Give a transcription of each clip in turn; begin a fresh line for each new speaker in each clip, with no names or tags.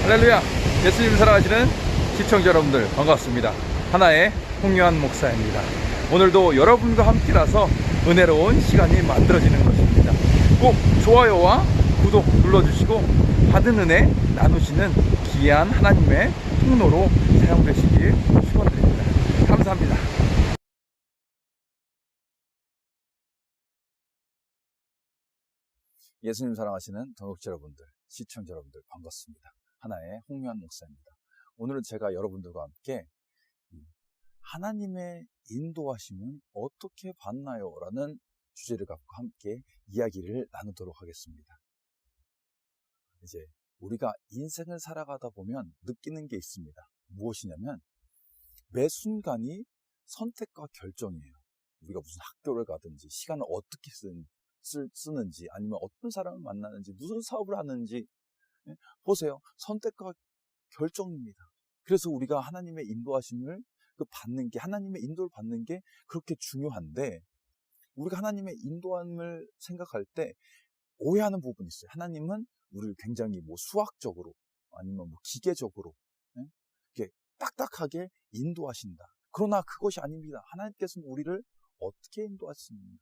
할렐루야. 예수님 사랑하시는 시청자 여러분들 반갑습니다. 하나의 홍요한 목사입니다. 오늘도 여러분과 함께라서 은혜로운 시간이 만들어지는 것입니다. 꼭 좋아요와 구독 눌러주시고 받은 은혜 나누시는 귀한 하나님의 통로로 사용되시길 축원드립니다. 감사합니다. 예수님 사랑하시는 동역자 여러분들, 시청자 여러분들 반갑습니다. 하나의 홍요한 목사입니다. 오늘은 제가 여러분들과 함께 하나님의 인도하심은 어떻게 받나요? 라는 주제를 갖고 함께 이야기를 나누도록 하겠습니다. 이제 우리가 인생을 살아가다 보면 느끼는 게 있습니다. 무엇이냐면 매 순간이 선택과 결정이에요. 우리가 무슨 학교를 가든지 시간을 어떻게 쓰는지 아니면 어떤 사람을 만나는지 무슨 사업을 하는지 보세요. 선택과 결정입니다. 그래서 우리가 하나님의 인도하심을 받는 게, 하나님의 인도를 받는 게 그렇게 중요한데, 우리가 하나님의 인도함을 생각할 때 오해하는 부분이 있어요. 하나님은 우리를 굉장히 수학적으로 아니면 기계적으로 이렇게 딱딱하게 인도하신다. 그러나 그것이 아닙니다. 하나님께서는 우리를 어떻게 인도하십니까?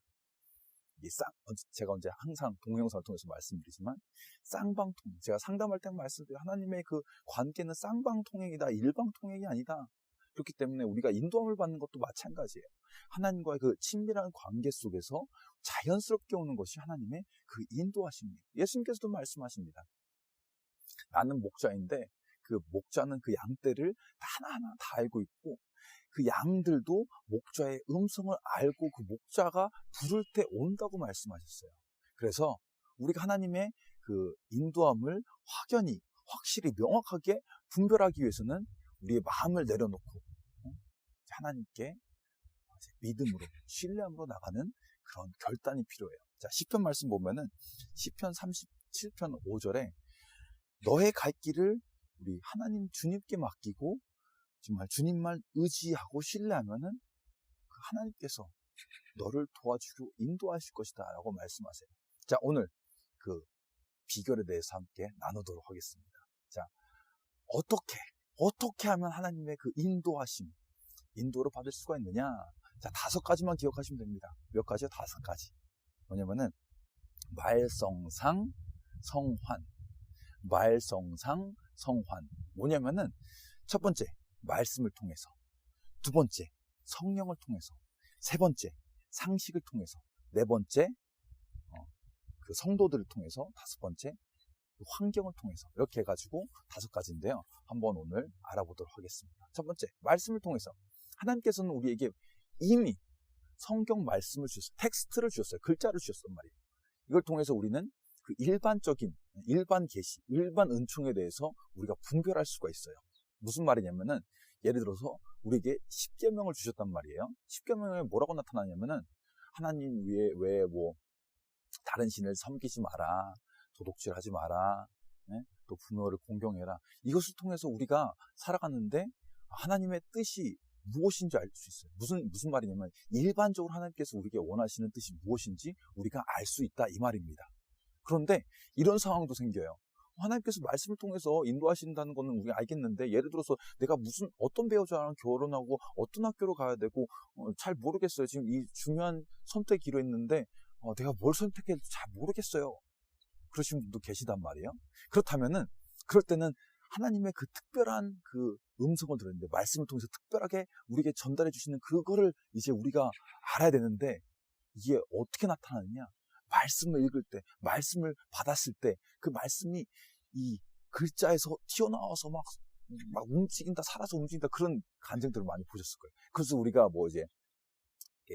제가 언제 항상 동영상을 통해서 말씀드리지만 쌍방통, 제가 상담할 때 말씀드려요. 하나님의 그 관계는 쌍방통행이다, 일방통행이 아니다. 그렇기 때문에 우리가 인도함을 받는 것도 마찬가지예요. 하나님과의 그 친밀한 관계 속에서 자연스럽게 오는 것이 하나님의 그 인도하심입니다. 예수님께서도 말씀하십니다. 나는 목자인데 그 목자는 그 양떼를 하나하나 다 알고 있고 그 양들도 목자의 음성을 알고 그 목자가 부를 때 온다고 말씀하셨어요. 그래서 우리가 하나님의 그 인도함을 확실히 명확하게 분별하기 위해서는 우리의 마음을 내려놓고 하나님께 믿음으로, 신뢰함으로 나가는 그런 결단이 필요해요. 자, 시편 말씀 보면은 시편 37편 5절에 너의 갈 길을 우리 하나님 주님께 맡기고 정말 주님만 의지하고 신뢰하면은 그 하나님께서 너를 도와주고 인도하실 것이다 라고 말씀하세요. 자, 오늘 그 비결에 대해서 함께 나누도록 하겠습니다. 자, 어떻게 하면 하나님의 그 인도를 받을 수가 있느냐? 자, 5가지만 기억하시면 됩니다. 몇 가지요? 5가지. 뭐냐면은 말성상 성환. 뭐냐면은 첫 번째 말씀을 통해서, 두 번째 성령을 통해서, 세 번째 상식을 통해서, 네 번째 그 성도들을 통해서, 다섯 번째 환경을 통해서, 이렇게 해가지고 5가지인데요. 한번 오늘 알아보도록 하겠습니다. 첫 번째, 말씀을 통해서. 하나님께서는 우리에게 이미 성경 말씀을 주셨어요. 텍스트를 주셨어요. 글자를 주셨단 말이에요. 이걸 통해서 우리는 그 일반적인, 일반 계시, 일반 은총에 대해서 우리가 분별할 수가 있어요. 무슨 말이냐면은, 예를 들어서 우리에게 10계명을 주셨단 말이에요. 10계명에 뭐라고 나타나냐면은, 하나님 외에 다른 신을 섬기지 마라, 도둑질하지 마라, 또 부모를 공경해라. 이것을 통해서 우리가 살아가는데 하나님의 뜻이 무엇인지 알 수 있어요. 무슨 말이냐면 일반적으로 하나님께서 우리에게 원하시는 뜻이 무엇인지 우리가 알 수 있다 이 말입니다. 그런데 이런 상황도 생겨요. 하나님께서 말씀을 통해서 인도하신다는 거는 우리가 알겠는데, 예를 들어서 내가 어떤 배우자랑 결혼하고 어떤 학교로 가야 되고 잘 모르겠어요. 지금 이 중요한 선택기로 했는데 내가 뭘 선택해도 잘 모르겠어요. 그러신 분도 계시단 말이에요. 그럴 때는 하나님의 그 특별한 그 음성을 들었는데, 말씀을 통해서 특별하게 우리에게 전달해 주시는 그거를 이제 우리가 알아야 되는데, 이게 어떻게 나타나느냐? 말씀을 읽을 때, 말씀을 받았을 때 그 말씀이 이 글자에서 튀어나와서 막 움직인다, 살아서 움직인다, 그런 간증들을 많이 보셨을 거예요. 그래서 우리가 이제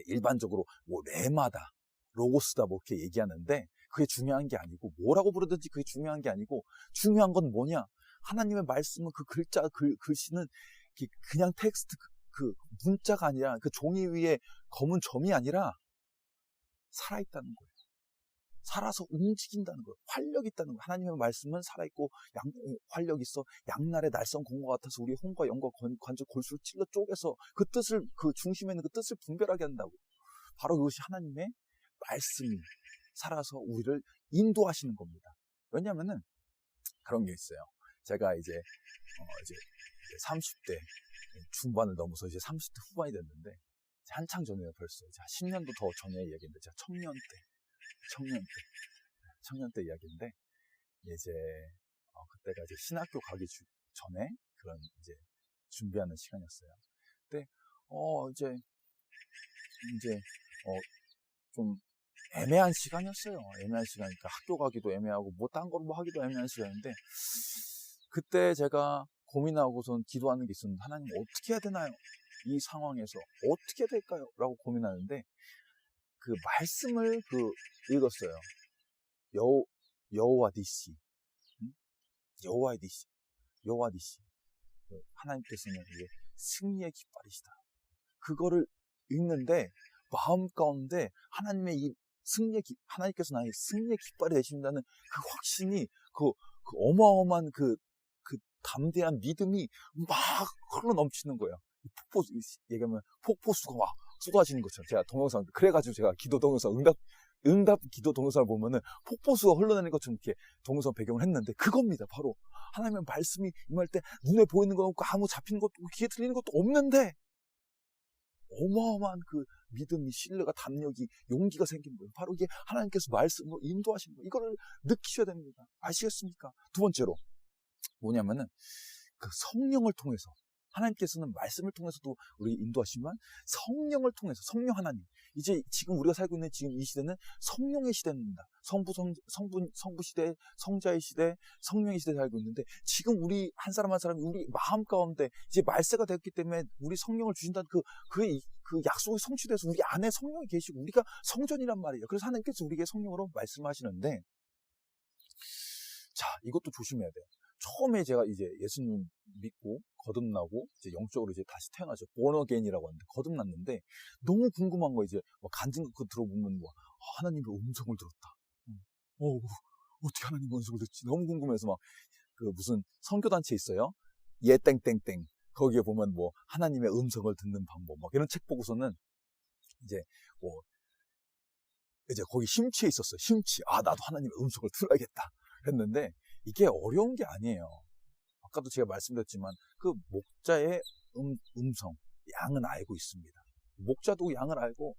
일반적으로 레마다, 로고스다 이렇게 얘기하는데, 그게 중요한 게 아니고, 뭐라고 부르든지 그게 중요한 게 아니고, 중요한 건 뭐냐? 하나님의 말씀은 그 글씨는 그냥 텍스트, 그 문자가 아니라, 그 종이 위에 검은 점이 아니라 살아있다는 거예요. 살아서 움직인다는 거예요. 활력이 있다는 거예요. 하나님의 말씀은 살아있고 활력이 있어 양날의 날선 공과 같아서 우리 혼과 영과 관절 골수를 찔러 쪼개서 그 뜻을, 그 중심에 있는 그 뜻을 분별하게 한다고. 바로 그것이 하나님의 말씀이 살아서 우리를 인도하시는 겁니다. 왜냐하면은 그런 게 있어요. 제가 이제 30대 중반을 넘어서 이제 30대 후반이 됐는데, 한창 전에 벌써 이제 10년도 더 전에 이야기인데, 제가 청년 때 이야기인데, 이제 그때가 이제 신학교 가기 전에 그런 이제 준비하는 시간이었어요. 근데 이제 좀 애매한 시간이었어요. 애매한 시간이니까 학교 가기도 애매하고 뭐 딴 걸 뭐 하기도 애매한 시간인데, 그때 제가 고민하고선 기도하는 게 있었는데, 하나님 어떻게 해야 되나요? 이 상황에서 어떻게 해야 될까요? 라고 고민하는데, 그 말씀을 읽었어요. 여호와 니시, 여호와 니시. 하나님께서는 이게 승리의 깃발이시다. 그거를 읽는데 마음 가운데 하나님의 이 하나님께서 나의 승리의 깃발이 되신다는 그 확신이, 그 어마어마한 그 담대한 믿음이 막 흘러 넘치는 거예요. 얘기하면 폭포수가 막 쏟아지는 것처럼. 제가 동영상, 그래가지고 제가 기도 동영상, 응답 기도 동영상을 보면은 폭포수가 흘러내리는 것처럼 이렇게 동영상 배경을 했는데, 그겁니다. 바로 하나님의 말씀이 임할 때 눈에 보이는 건 없고 아무 잡히는 것도 없고 귀에 들리는 것도 없는데, 어마어마한 그 믿음이, 신뢰가, 담력이, 용기가 생긴 거예요. 바로 이게 하나님께서 말씀으로 인도하신 거예요. 이거를 느끼셔야 됩니다. 아시겠습니까? 두 번째로 뭐냐면은, 그 성령을 통해서, 하나님께서는 말씀을 통해서도 우리 인도하시지만 성령을 통해서, 성령 하나님, 이제 지금 우리가 살고 있는 지금 이 시대는 성령의 시대입니다. 성부 시대, 성자의 시대, 성령의 시대에 살고 있는데, 지금 우리 한 사람 한 사람이 우리 마음 가운데 이제 말세가 됐기 때문에 우리 성령을 주신다는 그 약속이 성취돼서 우리 안에 성령이 계시고 우리가 성전이란 말이에요. 그래서 하나님께서 우리에게 성령으로 말씀하시는데, 자, 이것도 조심해야 돼요. 처음에 제가 이제 예수님 믿고 거듭나고 이제 영적으로 이제 다시 태어나죠. born again이라고 하는데, 거듭났는데 너무 궁금한 거, 이제 간증 그 들어보면 하나님의 음성을 들었다. 어떻게 하나님의 음성을 듣지? 너무 궁금해서 막 무슨 선교단체 있어요. 예 땡땡땡. 거기에 보면 하나님의 음성을 듣는 방법 막 이런 책 보고서는 이제 이제 거기 심취해 있었어요. 나도 하나님의 음성을 들어야겠다 했는데, 이게 어려운 게 아니에요. 아까도 제가 말씀드렸지만 그 목자의 음성, 양은 알고 있습니다. 목자도 양을 알고,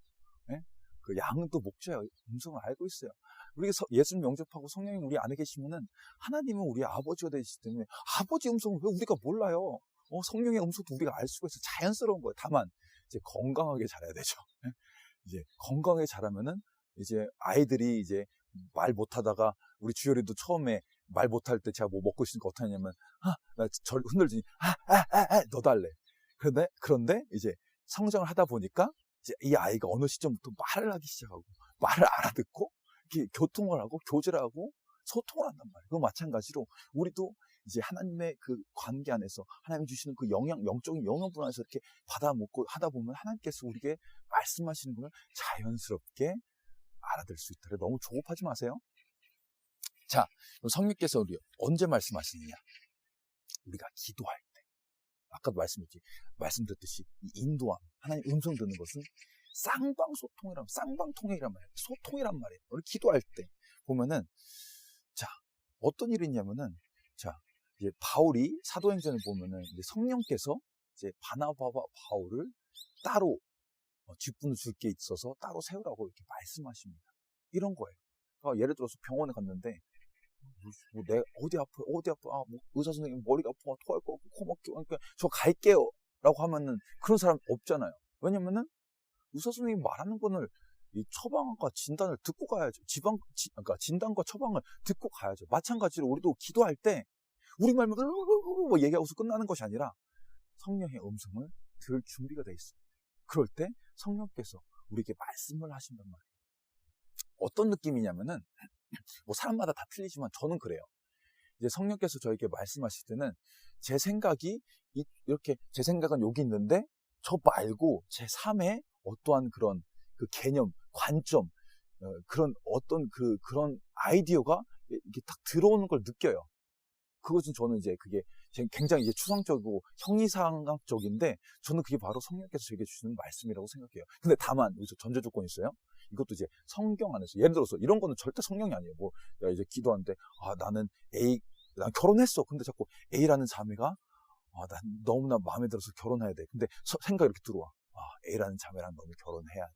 그 양도 목자의 음성을 알고 있어요. 우리가 예수님 영접하고 성령님 우리 안에 계시면은 하나님은 우리 아버지가 되시기 때문에 아버지 음성을 왜 우리가 몰라요? 성령의 음성도 우리가 알 수가 있어. 자연스러운 거예요. 다만 이제 건강하게 자라야 되죠. 이제 건강하게 자라면은 이제 아이들이 이제 말 못하다가, 우리 주열이도 처음에 말 못할 때 제가 뭐 먹고 있으니까 어떻게 하냐면, 나 저를 흔들더니, 너도 할래. 그런데 이제 성장을 하다 보니까 이제 이 아이가 어느 시점부터 말을 하기 시작하고, 말을 알아듣고, 이렇게 교통을 하고, 교제를 하고, 소통을 한단 말이에요. 그 마찬가지로 우리도 이제 하나님의 그 관계 안에서 하나님이 주시는 그 영적인 영양분 안에서 이렇게 받아먹고 하다 보면 하나님께서 우리에게 말씀하시는 걸 자연스럽게 알아들 수 있다. 너무 조급하지 마세요. 자, 성령께서 우리 언제 말씀하시느냐? 우리가 기도할 때. 아까도 말씀드렸듯이 이 인도함, 하나님 음성 듣는 것은 쌍방통이란 말이에요. 소통이란 말이에요. 우리 기도할 때 보면은, 자, 어떤 일이 있냐면은, 자, 이제 바울이 사도행전을 보면은 이제 성령께서 이제 바나바와 바울을 따로 직분을 줄 게 있어서 따로 세우라고 이렇게 말씀하십니다. 이런 거예요. 그러니까 예를 들어서 병원에 갔는데, 내가 어디 아파, 의사 선생님 머리가 아파, 토할 거 같고, 코 막히고, 그러니까 저 갈게요 라고 하면은 그런 사람 없잖아요. 왜냐면은 의사 선생님이 말하는 거는 이 처방과 진단을 듣고 가야죠. 그러니까 진단과 처방을 듣고 가야죠. 마찬가지로 우리도 기도할 때 우리 말만 얘기하고서 끝나는 것이 아니라 성령의 음성을 들을 준비가 돼 있어요. 그럴 때 성령께서 우리에게 말씀을 하신단 말이에요. 어떤 느낌이냐면은, 사람마다 다 틀리지만 저는 그래요. 이제 성령께서 저에게 말씀하실 때는 제 생각은 여기 있는데 저 말고 제 삶에 어떠한 그런 그 개념, 관점, 그런 어떤 그런 아이디어가 이렇게 딱 들어오는 걸 느껴요. 그것은 저는 이제 그게 굉장히 이제 추상적이고 형이상학적인데, 저는 그게 바로 성령께서 저에게 주시는 말씀이라고 생각해요. 근데 다만 여기서 전제 조건이 있어요. 이것도 이제 성경 안에서, 예를 들어서 이런 거는 절대 성령이 아니에요. 이제 기도하는데, 나는 난 결혼했어. 근데 자꾸 A라는 자매가 난 너무나 마음에 들어서 결혼해야 돼. 근데 생각이 이렇게 들어와. A라는 자매랑 너무 결혼해야 돼.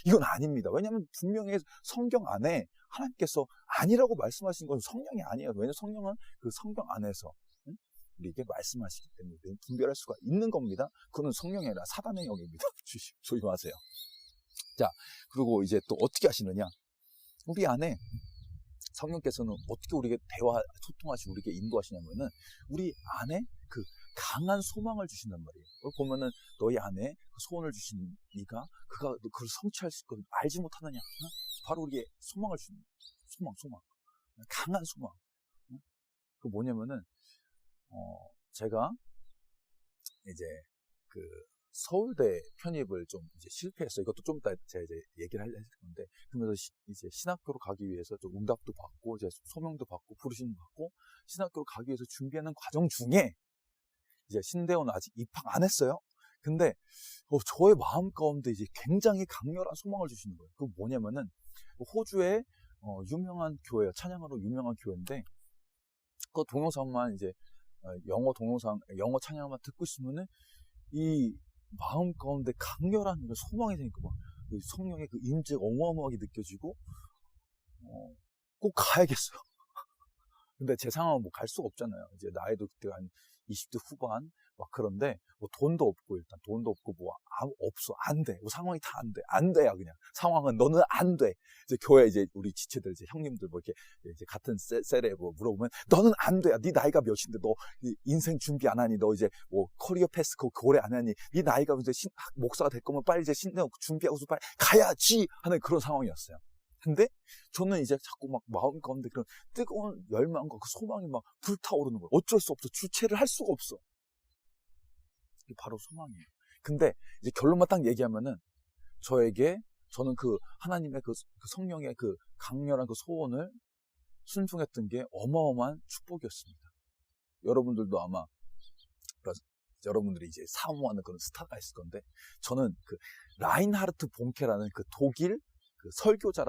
이건 아닙니다. 왜냐하면 분명히 성경 안에 하나님께서 아니라고 말씀하신 건 성령이 아니에요. 왜냐하면 성령은 그 성경 안에서 우리에게 말씀하시기 때문에 분별할 수가 있는 겁니다. 그건 성령이 아니라 사단의 영입니다. 조심하세요. 자, 그리고 이제 또 어떻게 하시느냐? 우리 안에 성령께서는 어떻게 우리에게 소통하시고 우리에게 인도하시냐면은 우리 안에 그 강한 소망을 주신단 말이에요. 그걸 보면은 너희 안에 그 소원을 주신 이가 그가 그걸 성취할 수 있고 알지 못하느냐? 바로 우리에게 소망을 주는 소망. 강한 소망. 그 뭐냐면은 제가 이제 그 서울대 편입을 좀 이제 실패했어요. 이것도 좀 이따 제가 이제 얘기를 할 건데, 그러면서 이제 신학교로 가기 위해서 좀 응답도 받고, 이제 소명도 받고, 부르심도 받고, 신학교로 가기 위해서 준비하는 과정 중에, 이제 신대원 아직 입학 안 했어요. 근데, 저의 마음 가운데 이제 굉장히 강렬한 소망을 주시는 거예요. 그 뭐냐면은, 호주의, 유명한 교회예요. 찬양으로 유명한 교회인데, 그 동영상만 이제, 영어 동영상, 영어 찬양만 듣고 있으면은, 이 마음 가운데 강렬한 소망이 되니까 막 성령의 그 임재가 어마어마하게 느껴지고 꼭 가야겠어요. 근데 제 상황은 뭐 갈 수가 없잖아요. 이제 나이도 그때 한 20대 후반 막 그런데 뭐 돈도 없고 일단 돈도 없고 뭐 없어 안 돼. 뭐 상황이 다 안 돼야 그냥 상황은 너는 안 돼. 이제 교회 이제 우리 지체들 이제 형님들 뭐 이렇게 이제 같은 셀에 뭐 물어보면 너는 안 돼야. 네 나이가 몇인데 너 인생 준비 안 하니 너 이제 뭐 커리어 패스 고래 안 하니 네 나이가 이제 목사가 될 거면 빨리 이제 신뢰 준비하고서 빨리 가야지 하는 그런 상황이었어요. 근데 저는 이제 자꾸 막 마음 가운데 그런 뜨거운 열망과 그 소망이 막 불타오르는 거예요. 어쩔 수 없어. 주체를 할 수가 없어. 이게 바로 소망이에요. 근데 이제 결론만 딱 얘기하면은 저는 그 하나님의 그 성령의 그 강렬한 그 소원을 순종했던 게 어마어마한 축복이었습니다. 여러분들도 아마 여러분들이 이제 사모하는 그런 스타가 있을 건데 저는 그 라인하르트 본케라는 그 독일 그 설교자,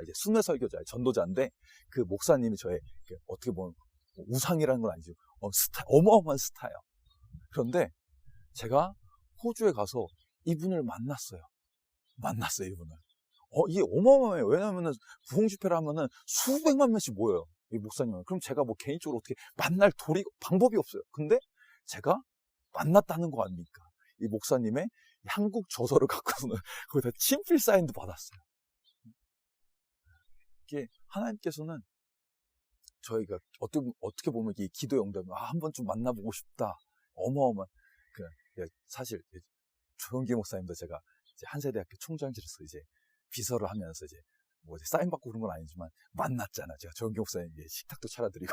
이제 순회 설교자, 전도자인데, 그 목사님이 저의, 어떻게 보면, 우상이라는 건 아니죠. 어마어마한 스타예요. 그런데, 제가 호주에 가서 이분을 만났어요, 이분을. 이게 어마어마해요. 왜냐면은, 부흥집회를 하면은 수백만 명씩 모여요. 이 목사님은. 그럼 제가 뭐 개인적으로 어떻게 만날 방법이 없어요. 근데, 제가 만났다는 거 아닙니까? 이 목사님의 한국 저서를 갖고서는 거기다 친필 사인도 받았어요. 이게 하나님께서는 저희가 어떻게 보면 이 기도 응답이 한 번쯤 만나보고 싶다. 어마어마한 사실 조영기 목사님도 제가 이제 한세대학교 총장실에서 이제 비서를 하면서 이제 뭐 사인 받고 그런 건 아니지만 만났잖아요. 제가 조영기 목사님 식탁도 차려드리고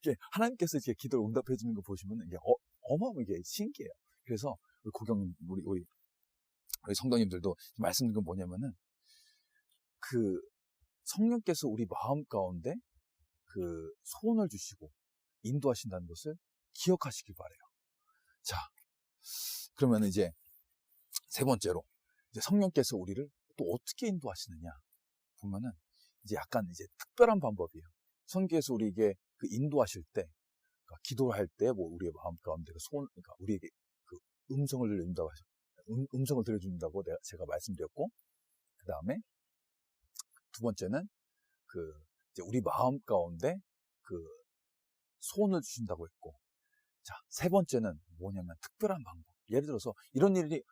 이게 하나님께서 이제 기도를 응답해 주는 거 보시면 이게 어마어마하게 신기해요. 그래서 우리 성도님들도 말씀드린 건 뭐냐면은 그 성령께서 우리 마음 가운데 그 소원을 주시고 인도하신다는 것을 기억하시길 바래요. 자, 그러면 이제 세 번째로 이제 성령께서 우리를 또 어떻게 인도하시느냐 보면은 이제 약간 이제 특별한 방법이에요. 성령께서 우리에게 그 인도하실 때, 그러니까 기도할 때 뭐 우리의 마음 가운데 그 그러니까 우리에게 그 음성을 들려준다고 제가 말씀드렸고, 그 다음에 두 번째는 이제 우리 마음 가운데 그 소원을 주신다고 했고, 자, 세 번째는 뭐냐면 특별한 방법. 예를 들어서 이런 일이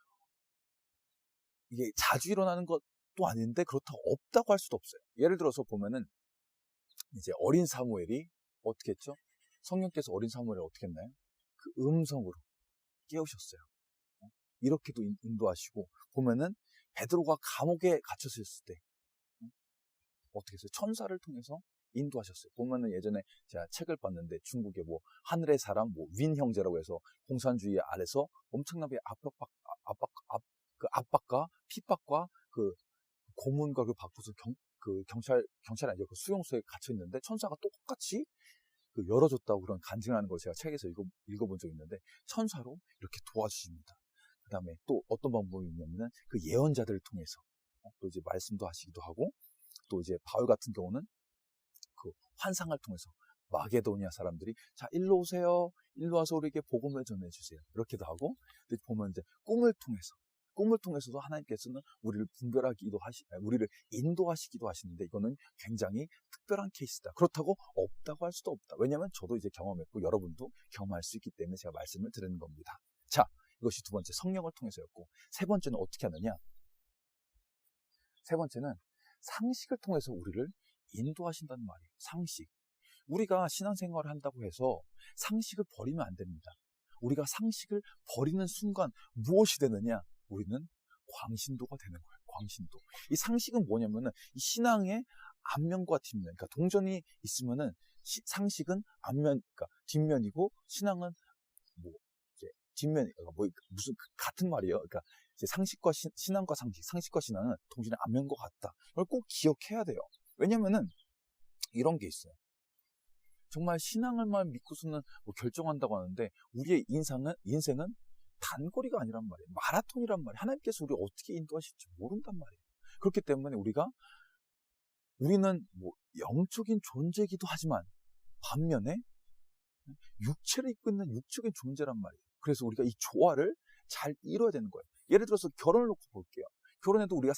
이게 자주 일어나는 것도 아닌데 그렇다고 없다고 할 수도 없어요. 예를 들어서 보면은 이제 어린 사무엘이 어떻게 했죠? 성령께서 어린 사무엘을 어떻게 했나요? 그 음성으로 깨우셨어요. 이렇게도 인도하시고, 보면은 베드로가 감옥에 갇혔을 때 어떻게 했어요? 천사를 통해서 인도하셨어요. 보면은 예전에 제가 책을 봤는데 중국의 뭐 하늘의 사람, 뭐 윈 형제라고 해서 공산주의 아래서 엄청나게 압박과 핍박과 그 고문과 그 받고서 경찰이 아니죠. 그 수용소에 갇혀 있는데 천사가 똑같이 그 열어줬다고 그런 간증하는 걸 제가 책에서 읽어본 적이 있는데 천사로 이렇게 도와주십니다. 그 다음에 또 어떤 방법이 있냐면은 그 예언자들을 통해서 또 이제 말씀도 하시기도 하고, 또 이제 바울 같은 경우는 그 환상을 통해서 마게도니아 사람들이 자, 일로 오세요. 일로 와서 우리에게 복음을 전해주세요. 이렇게도 하고, 보면 이제 꿈을 통해서도 하나님께서는 우리를 우리를 인도하시기도 하시는데, 이거는 굉장히 특별한 케이스다. 그렇다고 없다고 할 수도 없다. 왜냐하면 저도 이제 경험했고 여러분도 경험할 수 있기 때문에 제가 말씀을 드리는 겁니다. 자, 이것이 두 번째 성령을 통해서였고, 세 번째는 어떻게 하느냐? 세 번째는 상식을 통해서 우리를 인도하신다는 말이에요. 상식. 우리가 신앙생활을 한다고 해서 상식을 버리면 안 됩니다. 우리가 상식을 버리는 순간 무엇이 되느냐? 우리는 광신도가 되는 거예요. 광신도. 이 상식은 뭐냐면은 이 신앙의 앞면과 뒷면. 그러니까 동전이 있으면은 상식은 그러니까 뒷면이고, 신앙은 뭐 이제 뒷면, 뭐 무슨 같은 말이에요. 그러니까 이제 신앙과 상식과 신앙은 동전의 앞면과 같다. 이걸 꼭 기억해야 돼요. 왜냐면은 이런 게 있어요. 정말 신앙을만 믿고서는 뭐 결정한다고 하는데, 우리의 인생은 단거리가 아니란 말이에요. 마라톤이란 말이에요. 하나님께서 우리를 어떻게 인도하실지 모른단 말이에요. 그렇기 때문에 우리는 뭐 영적인 존재이기도 하지만 반면에 육체를 입고 있는 육적인 존재란 말이에요. 그래서 우리가 이 조화를 잘 이뤄야 되는 거예요. 예를 들어서 결혼을 놓고 볼게요. 결혼해도 우리가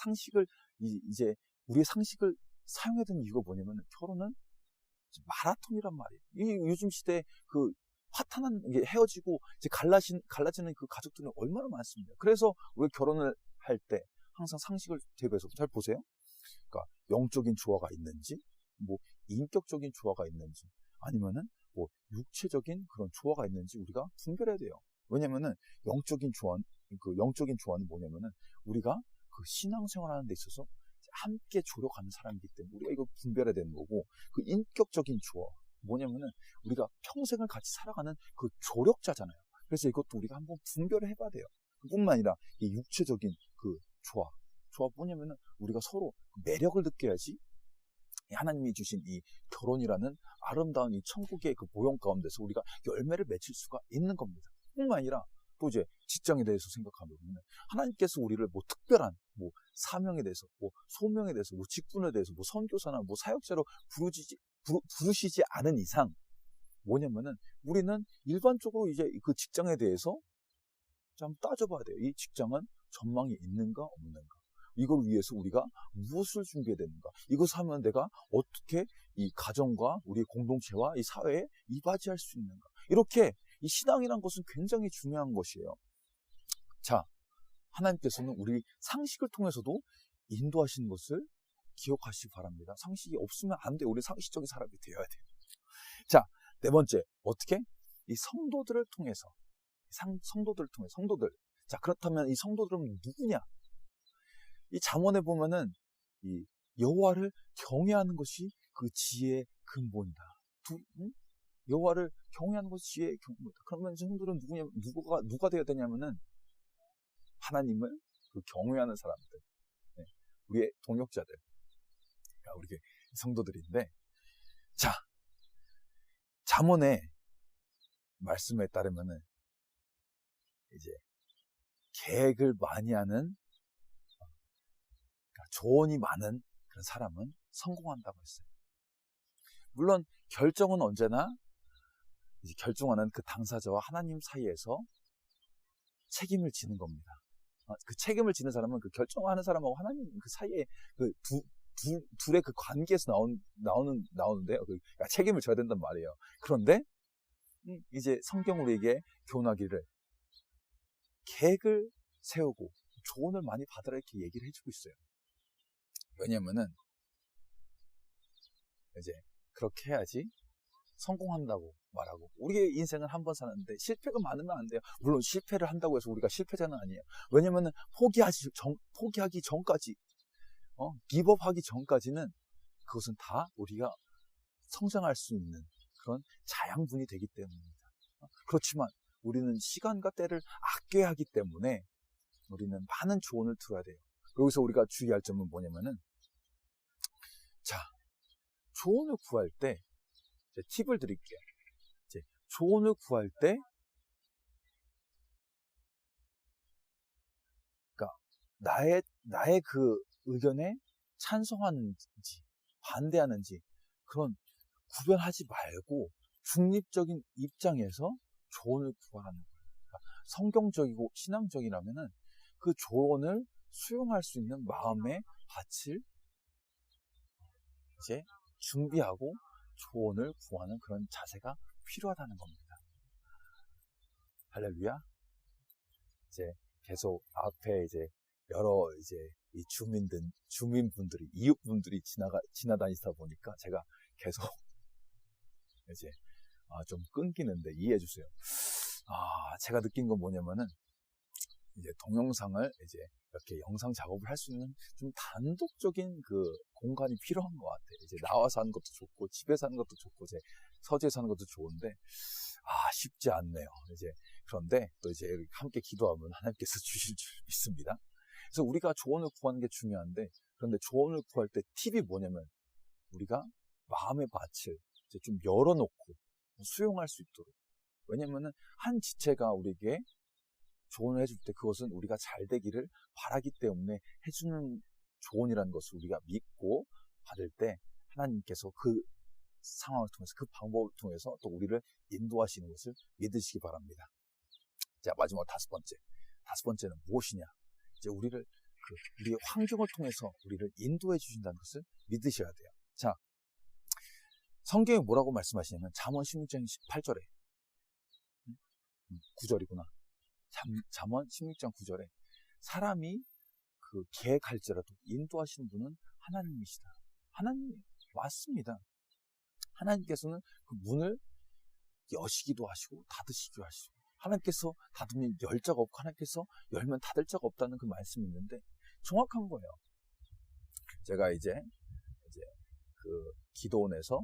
이제 우리의 상식을 사용해야 되는 이유가 뭐냐면, 결혼은 마라톤이란 말이에요. 이 요즘 시대에 그 화탄한 헤어지고 이제 갈라지는 그 가족들은 얼마나 많습니다. 그래서 우리가 결혼을 할 때 항상 상식을 대비해서 잘 보세요. 그러니까 영적인 조화가 있는지, 뭐 인격적인 조화가 있는지, 아니면은 뭐 육체적인 그런 조화가 있는지 우리가 분별해야 돼요. 왜냐면은 영적인 조화는 뭐냐면은 우리가 그 신앙생활하는 데 있어서 함께 조력하는 사람이기 때문에 우리가 이거 분별해야 되는 거고, 그 인격적인 조화 뭐냐면은 우리가 평생을 같이 살아가는 그 조력자잖아요. 그래서 이것도 우리가 한번 분별을 해봐야 돼요. 그뿐만 아니라 이 육체적인 그 조화 뭐냐면은 우리가 서로 매력을 느껴야지 하나님이 주신 이 결혼이라는 아름다운 이 천국의 그 모형 가운데서 우리가 열매를 맺을 수가 있는 겁니다. 뿐만 아니라 또 이제 직장에 대해서 생각하면 하나님께서 우리를 뭐 특별한 뭐 사명에 대해서, 뭐 소명에 대해서, 뭐 직분에 대해서, 뭐 선교사나 뭐 사역자로 부르시지 않은 이상 뭐냐면은 우리는 일반적으로 이제 그 직장에 대해서 좀 따져봐야 돼요. 이 직장은 전망이 있는가 없는가? 이걸 위해서 우리가 무엇을 준비해야 되는가? 이것을 하면 내가 어떻게 이 가정과 우리 공동체와 이 사회에 이바지할 수 있는가? 이렇게 이 신앙이란 것은 굉장히 중요한 것이에요. 자, 하나님께서는 우리 상식을 통해서도 인도하시는 것을 기억하시기 바랍니다. 상식이 없으면 안 돼요. 우리 상식적인 사람이 되어야 돼요. 자, 네 번째, 어떻게? 이 성도들을 통해서. 성도들. 자, 그렇다면 이 성도들은 누구냐? 이 잠언에 보면은 이 여호와를 경외하는 것이 그 지혜의 근본이다. 여호와를 경외하는 것이 지혜의 근본이다. 그러면 성도들은 누가 되어야 되냐면은 하나님을 그 경외하는 사람들, 우리의 동역자들, 우리 성도들인데, 자, 잠언의 말씀에 따르면은 이제 계획을 많이 하는, 조언이 많은 그런 사람은 성공한다고 했어요. 물론 결정은 언제나 이제 결정하는 그 당사자와 하나님 사이에서 책임을 지는 겁니다. 그 책임을 지는 사람은 그 결정하는 사람하고 하나님 그 사이에 그 둘의 그 관계에서 나오는데 책임을 져야 된단 말이에요. 그런데 이제 성경 우리에게 교훈하기를 계획을 세우고 조언을 많이 받으라 이렇게 얘기를 해주고 있어요. 왜냐면은 이제 그렇게 해야지 성공한다고 말하고, 우리의 인생은 한 번 사는데 실패가 많으면 안 돼요. 물론 실패를 한다고 해서 우리가 실패자는 아니에요. 왜냐면은 포기하기 전까지, 기법하기 전까지는 그것은 다 우리가 성장할 수 있는 그런 자양분이 되기 때문입니다. 그렇지만 우리는 시간과 때를 아껴야 하기 때문에 우리는 많은 조언을 들어야 돼요. 여기서 우리가 주의할 점은 뭐냐면은, 자, 조언을 구할 때 팁을 드릴게요. 이제 조언을 구할 때, 그러니까 나의 그 의견에 찬성하는지 반대하는지 그런 구별하지 말고 중립적인 입장에서 조언을 구하는 거예요. 그러니까 성경적이고 신앙적이라면은 그 조언을 수용할 수 있는 마음의 밭을 이제 준비하고 조언을 구하는 그런 자세가 필요하다는 겁니다. 할렐루야. 이제 계속 앞에 이제 여러 이제 이 주민분들이, 이웃분들이 지나다니다 보니까 제가 계속 이제 좀 끊기는데 이해해 주세요. 제가 느낀 건 뭐냐면은 이제 동영상을 이제 이렇게 영상 작업을 할 수 있는 좀 단독적인 그 공간이 필요한 것 같아요. 이제 나와서 하는 것도 좋고, 집에서 하는 것도 좋고, 이제 서재에서 하는 것도 좋은데, 쉽지 않네요. 이제, 그런데 또 이제 함께 기도하면 하나님께서 주실 줄 믿습니다. 그래서 우리가 조언을 구하는 게 중요한데, 그런데 조언을 구할 때 팁이 뭐냐면, 우리가 마음의 밭을 이제 좀 열어놓고 수용할 수 있도록. 왜냐면은 한 지체가 우리에게 조언을 해줄 때 그것은 우리가 잘 되기를 바라기 때문에 해주는 조언이라는 것을 우리가 믿고 받을 때 하나님께서 그 상황을 통해서, 그 방법을 통해서 또 우리를 인도하시는 것을 믿으시기 바랍니다. 자, 마지막 다섯 번째는 무엇이냐? 이제 우리의 환경을 통해서 우리를 인도해 주신다는 것을 믿으셔야 돼요. 자, 성경에 뭐라고 말씀하시냐면 잠언 16장 18절에 9절이구나. 잠언 16장 9절에 사람이 그 계획할지라도 인도하시는 분은 하나님이시다. 하나님 맞습니다. 하나님께서는 그 문을 여시기도 하시고 닫으시기도 하시고, 하나님께서 닫으면 열 자가 없고 하나님께서 열면 닫을 자가 없다는 그 말씀이 있는데 정확한 거예요. 제가 이제 그 기도원에서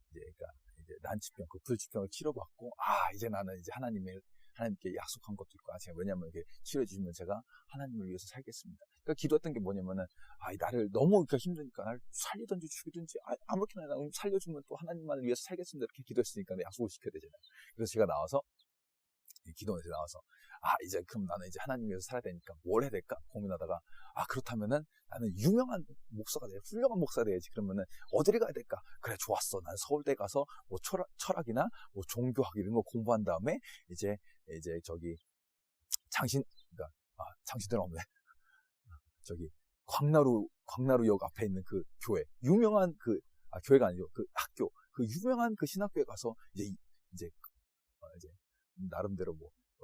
그러니까 이제 난치병, 그 불치병을 치료받고 이제 나는 이제 하나님께 약속한 것도 있고, 제가 왜냐면 이렇게 치료해 주시면 제가 하나님을 위해서 살겠습니다. 그러니까 기도했던 게 뭐냐면은, 나를 너무 힘드니까 나를 살리든지 죽이든지, 아무렇게나 나 살려주면 또 하나님만을 위해서 살겠습니다. 이렇게 기도했으니까 약속을 지켜야 되잖아요. 그래서 제가 기도원에서 나와서, 이제 그럼 나는 이제 하나님 위해서 살아야 되니까 뭘 해야 될까 고민하다가, 그렇다면은 나는 유명한 목사가 돼야, 훌륭한 목사가 돼야지. 그러면은 어디를 가야 될까? 그래, 좋았어. 난 서울대 가서 뭐 철학이나 뭐 종교학 이런 거 공부한 다음에 이제 저기 그러니까 장신대는 없네. 저기 광나루역 앞에 있는 그 교회, 유명한 교회가 아니고 그 학교, 그 유명한 그 신학교에 가서 이제 나름대로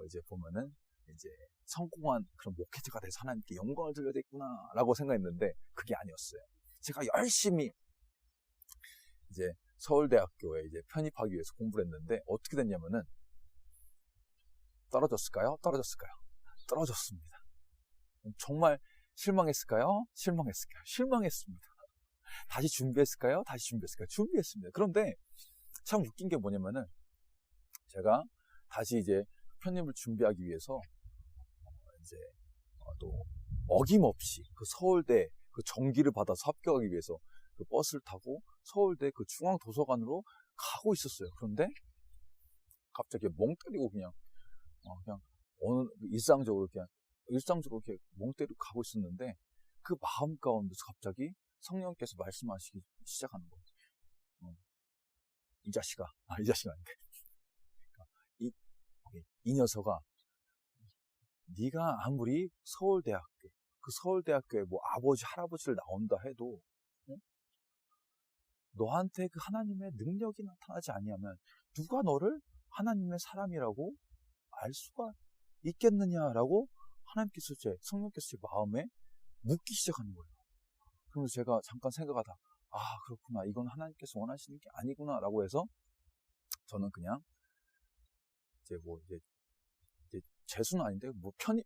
이제 보면은 이제 성공한 그런 목회자가 돼서 하나님께 영광을 돌려야 되겠구나라고 생각했는데 그게 아니었어요. 제가 열심히 이제 서울대학교에 이제 편입하기 위해서 공부를 했는데 어떻게 됐냐면은 떨어졌을까요? 떨어졌습니다. 정말 실망했을까요? 실망했습니다. 다시 준비했을까요? 준비했습니다. 그런데 참 웃긴 게 뭐냐면은 제가 다시 이제 편입을 준비하기 위해서 이제 또 어김없이 그 서울대 그 정기를 받아서 합격하기 위해서 그 버스를 타고 서울대 그 중앙도서관으로 가고 있었어요. 그런데 갑자기 멍 때리고 그냥 일상적으로 이렇게 멍 때리고 가고 있었는데 그 마음 가운데서 갑자기 성령께서 말씀하시기 시작하는 거예요. 이 자식아 아닌데 이 녀석아, 네가 아무리 그 서울대학교에 뭐 아버지 할아버지를 나온다 해도 너한테 그 하나님의 능력이 나타나지 아니하면 누가 너를 하나님의 사람이라고 알 수가 있겠느냐라고 성령께서 제 마음에 묻기 시작하는 거예요. 그러면서 제가 잠깐 생각하다 그렇구나, 이건 하나님께서 원하시는 게 아니구나라고 해서 저는 그냥 이제 재수는 아닌데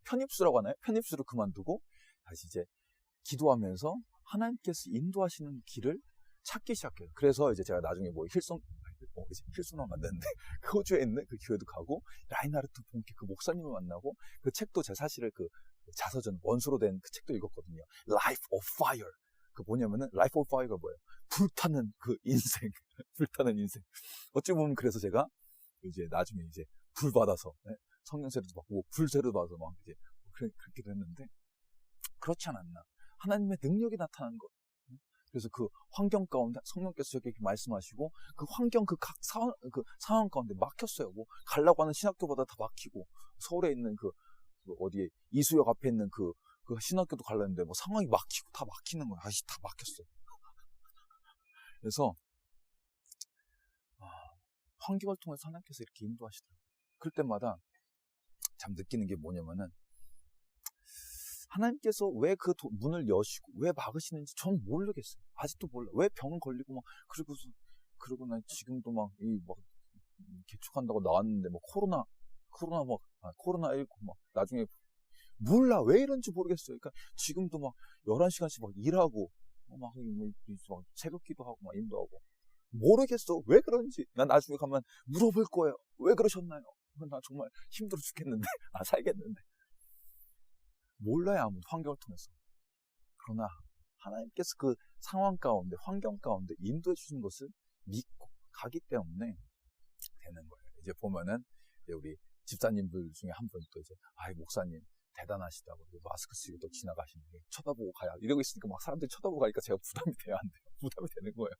편입수라고 하나요? 편입수를 그만두고 다시 이제 기도하면서 하나님께서 인도하시는 길을 찾기 시작해요. 그래서 이제 제가 나중에 힐송은 만났는데 호주에 있는 그 교회도 가고 라인하르트 본케 그 목사님을 만나고 그 책도 제가 사실은 그 자서전 원수로 된 그 책도 읽었거든요. Life of Fire. 그 뭐냐면은 Life of Fire가 뭐예요? 불타는 그 인생. 불타는 인생. 어찌 보면 그래서 제가 이제 나중에 이제 불 받아서 성령세례도 받고 불세례도 받아서 막 이제 그렇게도 했는데 그렇지 않았나. 하나님의 능력이 나타나는 것. 그래서 그 환경 가운데 성령께서 이렇게 말씀하시고 그 환경 그 각 상황 가운데 막혔어요. 뭐 가려고 하는 신학교보다 다 막히고 서울에 있는 그 어디에 이수역 앞에 있는 그 신학교도 가려는데 뭐 상황이 막히고 다 막히는 거야. 아씨 다 막혔어요. 그래서 환경을 통해서 하나님께서 이렇게 인도하시더라고요. 그럴 때마다 참 느끼는 게 뭐냐면은 하나님께서 왜 그 문을 여시고 왜 막으시는지 전 모르겠어요. 아직도 몰라. 왜 병은 걸리고 막 그리고 난 지금도 막 개축한다고 나왔는데 뭐 코로나19 막 나중에 몰라. 왜 이런지 모르겠어요. 그러니까 지금도 막 11시간씩 막 일하고 막 새벽 기도하고 막 인도하고 모르겠어. 왜 그런지. 난 나중에 가면 물어볼 거예요. 왜 그러셨나요? 나 정말 힘들어 죽겠는데. 살겠는데. 몰라요. 아무도 환경을 통해서. 그러나 하나님께서 그 상황 가운데 환경 가운데 인도해 주신 것을 믿고 가기 때문에 되는 거예요. 이제 보면은 우리 집사님들 중에 한 분 또 이제 목사님 대단하시다고 마스크 쓰고 또 지나가시는데 쳐다보고 가야 이러고 있으니까 막 사람들이 쳐다보고 가니까 제가 부담이 돼요. 안 돼요? 부담이 되는 거예요.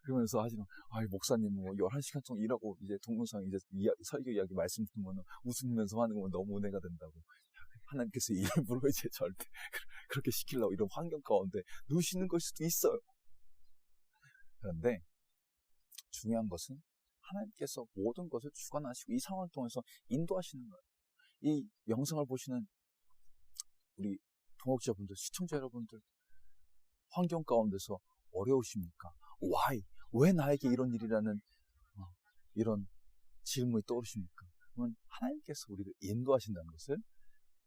그러면서 하시는 목사님 뭐 11시간 동안 일하고 이제 동영상 이제 설교 이야기 말씀 듣으면 웃으면서 하는 건 너무 은혜가 된다고. 하나님께서 일부러 이제 절대 그렇게 시키려고 이런 환경 가운데 놓으시는 걸 수도 있어요. 그런데 중요한 것은 하나님께서 모든 것을 주관하시고 이 상황을 통해서 인도하시는 거예요. 이 영상을 보시는 우리 동역자분들, 시청자 여러분들, 환경 가운데서 어려우십니까? Why? 왜 나에게 이런 일이라는 이런 질문이 떠오르십니까? 그러면 하나님께서 우리를 인도하신다는 것을,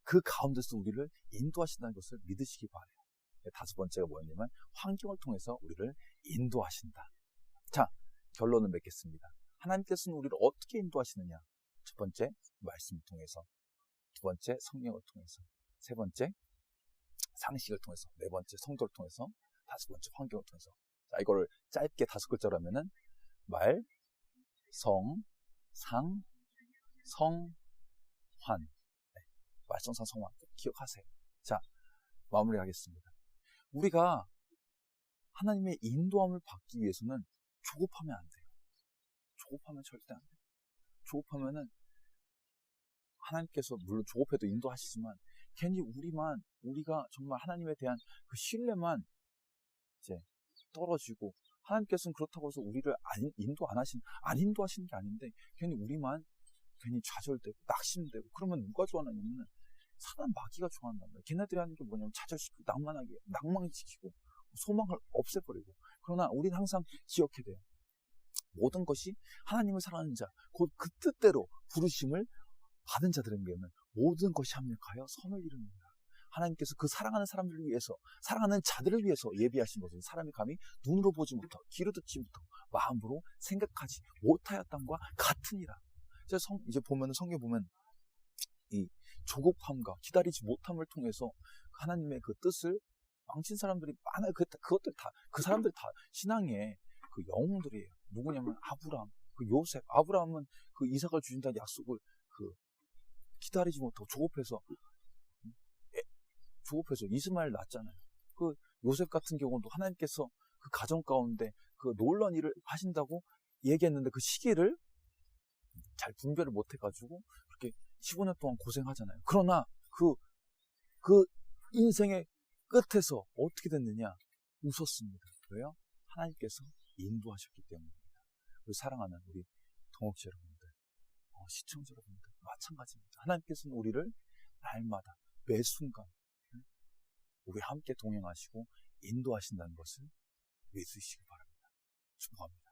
그 가운데서 우리를 인도하신다는 것을 믿으시기 바라요. 다섯 번째가 뭐였냐면 환경을 통해서 우리를 인도하신다. 자, 결론을 맺겠습니다. 하나님께서는 우리를 어떻게 인도하시느냐? 첫 번째, 말씀을 통해서. 두 번째, 성령을 통해서. 세 번째, 상식을 통해서. 네 번째, 성도를 통해서. 다섯 번째, 환경을 통해서. 자, 이거를 짧게 다섯 글자로 하면은 말, 성, 상, 성, 환. 네, 말성상 성환 꼭 기억하세요. 자, 마무리하겠습니다. 우리가 하나님의 인도함을 받기 위해서는 조급하면 안 돼요. 조급하면 절대 안 돼요. 조급하면은 하나님께서 물론 조급해도 인도하시지만 괜히 우리가 정말 하나님에 대한 그 신뢰만 이제 떨어지고, 하나님께서는 그렇다고 해서 우리를 안 인도하시는 게 아닌데 괜히 우리만 괜히 좌절되고 낙심되고, 그러면 누가 좋아하냐면은 사단 마귀가 좋아한단 말이에요. 걔네들이 하는 게 뭐냐면 좌절시키고 낭망시키고 소망을 없애버리고. 그러나 우리는 항상 기억해야 돼요. 모든 것이 하나님을 사랑하는 자, 곧 그 뜻대로 부르심을 받은 자들에게는 모든 것이 합력하여 선을 이룹니다. 하나님께서 그 사랑하는 사람들을 위해서, 사랑하는 자들을 위해서 예비하신 것은 사람이 감히 눈으로 보지 못하고 귀로 듣지 못하고 마음으로 생각하지 못하였던과 같으니라. 이제 보면은 성경 보면 이 조급함과 기다리지 못함을 통해서 하나님의 그 뜻을 망친 사람들이 많아요. 그 사람들이 다 신앙의 그 영웅들이에요. 누구냐면 아브라함, 그 요셉. 아브라함은 그 이삭을 주신다는 약속을 기다리지 못하고 조급해서 이스마엘 낳았잖아요. 그 요셉 같은 경우도 하나님께서 그 가정 가운데 그 놀라운 일을 하신다고 얘기했는데 그 시기를 잘 분별을 못 해가지고 그렇게 15년 동안 고생하잖아요. 그러나 그 인생의 끝에서 어떻게 됐느냐? 웃었습니다. 왜요? 하나님께서 인도하셨기 때문입니다. 우리 사랑하는 우리 동역자 여러분들, 시청자 여러분들 마찬가지입니다. 하나님께서는 우리를 날마다 매 순간 우리 함께 동행하시고 인도하신다는 것을 믿으시기 바랍니다. 축복합니다.